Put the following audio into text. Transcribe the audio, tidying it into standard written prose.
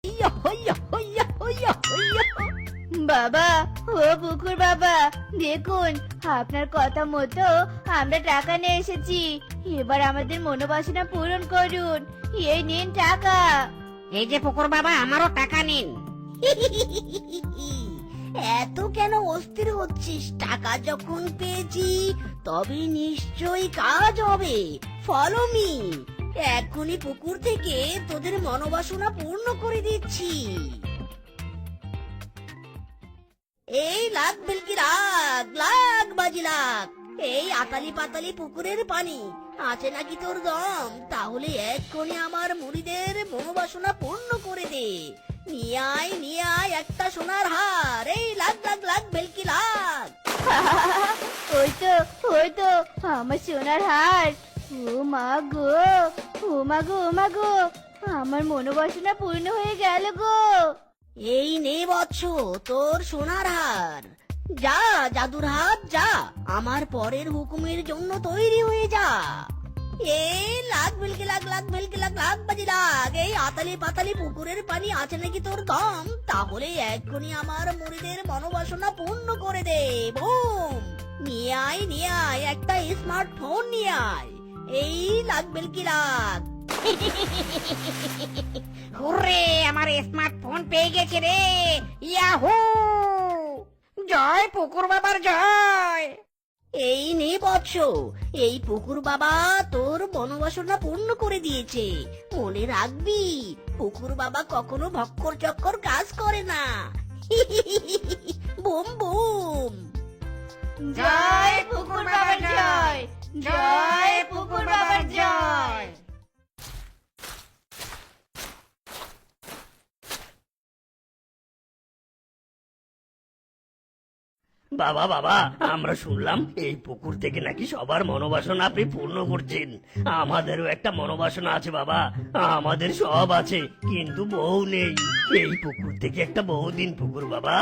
হইয়া হইয়া হইয়া হইয়া হইয়া। বাবা, ও পুকুর বাবা, দেখুন আপনার কথা মতো আমরা টাকা নিয়ে এসেছি। এবার আমাদের মনোবাসনা পূরণ করুন। এই নিন টাকা। এই যে পুকুর বাবা, আমারও টাকা নিন। এত কেন অস্থির হচ্ছিস? টাকা যখন পেয়েছি তবে নিশ্চয়ই কাজ হবে। ফলো মি, এক্ষুনি পুকুর থেকে তোদের মনোবাসনা পূর্ণ করে দিচ্ছি। এই লাগ বিলকি লাগ, লাগ বাজি লাগ। এই আতালি পাতালি পুকুরের পানি আছে নাকি তোর দম? তাহলে এক্ষুনি আমার মুড়িদের মনোবাসনা পূর্ণ করে দে। নিয়ে আয় একটা সোনার হার। এই লাগ লাগ লাগ বেলকি লাগ। ওই তো আমার সোনার হার। ও মা গো, ও মা গো, ও মা গো, আমার মনোবাসনা পূর্ণ হয়ে গেল গো। এই নে বৎস তোর সোনার হার। যা জাদুর হাত যা, আমার পরের হুকুমের জন্য তৈরি হয়ে যা। এই লাগ বিলকি লাগ, লাগ বিলকি লাগ, লাগ বাজি লাগ। এই আতালি পাতালি পুকুরের পানি আছে নাকি তোর দম? তাহলে এক্ষুনি আমার মুড়িদের মনোবাসনা পূর্ণ করে দে। বুম! নিয়ে আয় একটা স্মার্টফোন নিয়ে আয়। এই লাগ বিলকি লাগ। হুররে, আমার স্মার্টফোন পেয়ে গেছে রে। ইয়াহু! জয় পুকুর বাবার জয়। এই নে বৎস, এই পুকুর বাবা তোর বনবাসনা পূর্ণ করে দিয়েছে। মনে রাখবি, পুকুর বাবা কখনো ভক্কর চক্কর কাজ করে না। Boom boom. জয় পুকুর বাবার জয়, জয় পুকুর বাবার জয়। বাবা বাবা, আমরা শুনলাম এই পুকুর থেকে নাকি সবার মনোবাসনা আপনি পূর্ণ করছেন। আমাদেরও একটা মনোবাসনা আছে বাবা। আমাদের সব আছে কিন্তু বউ নেই। এই পুকুর থেকে একটা বউ দিন পুকুর বাবা।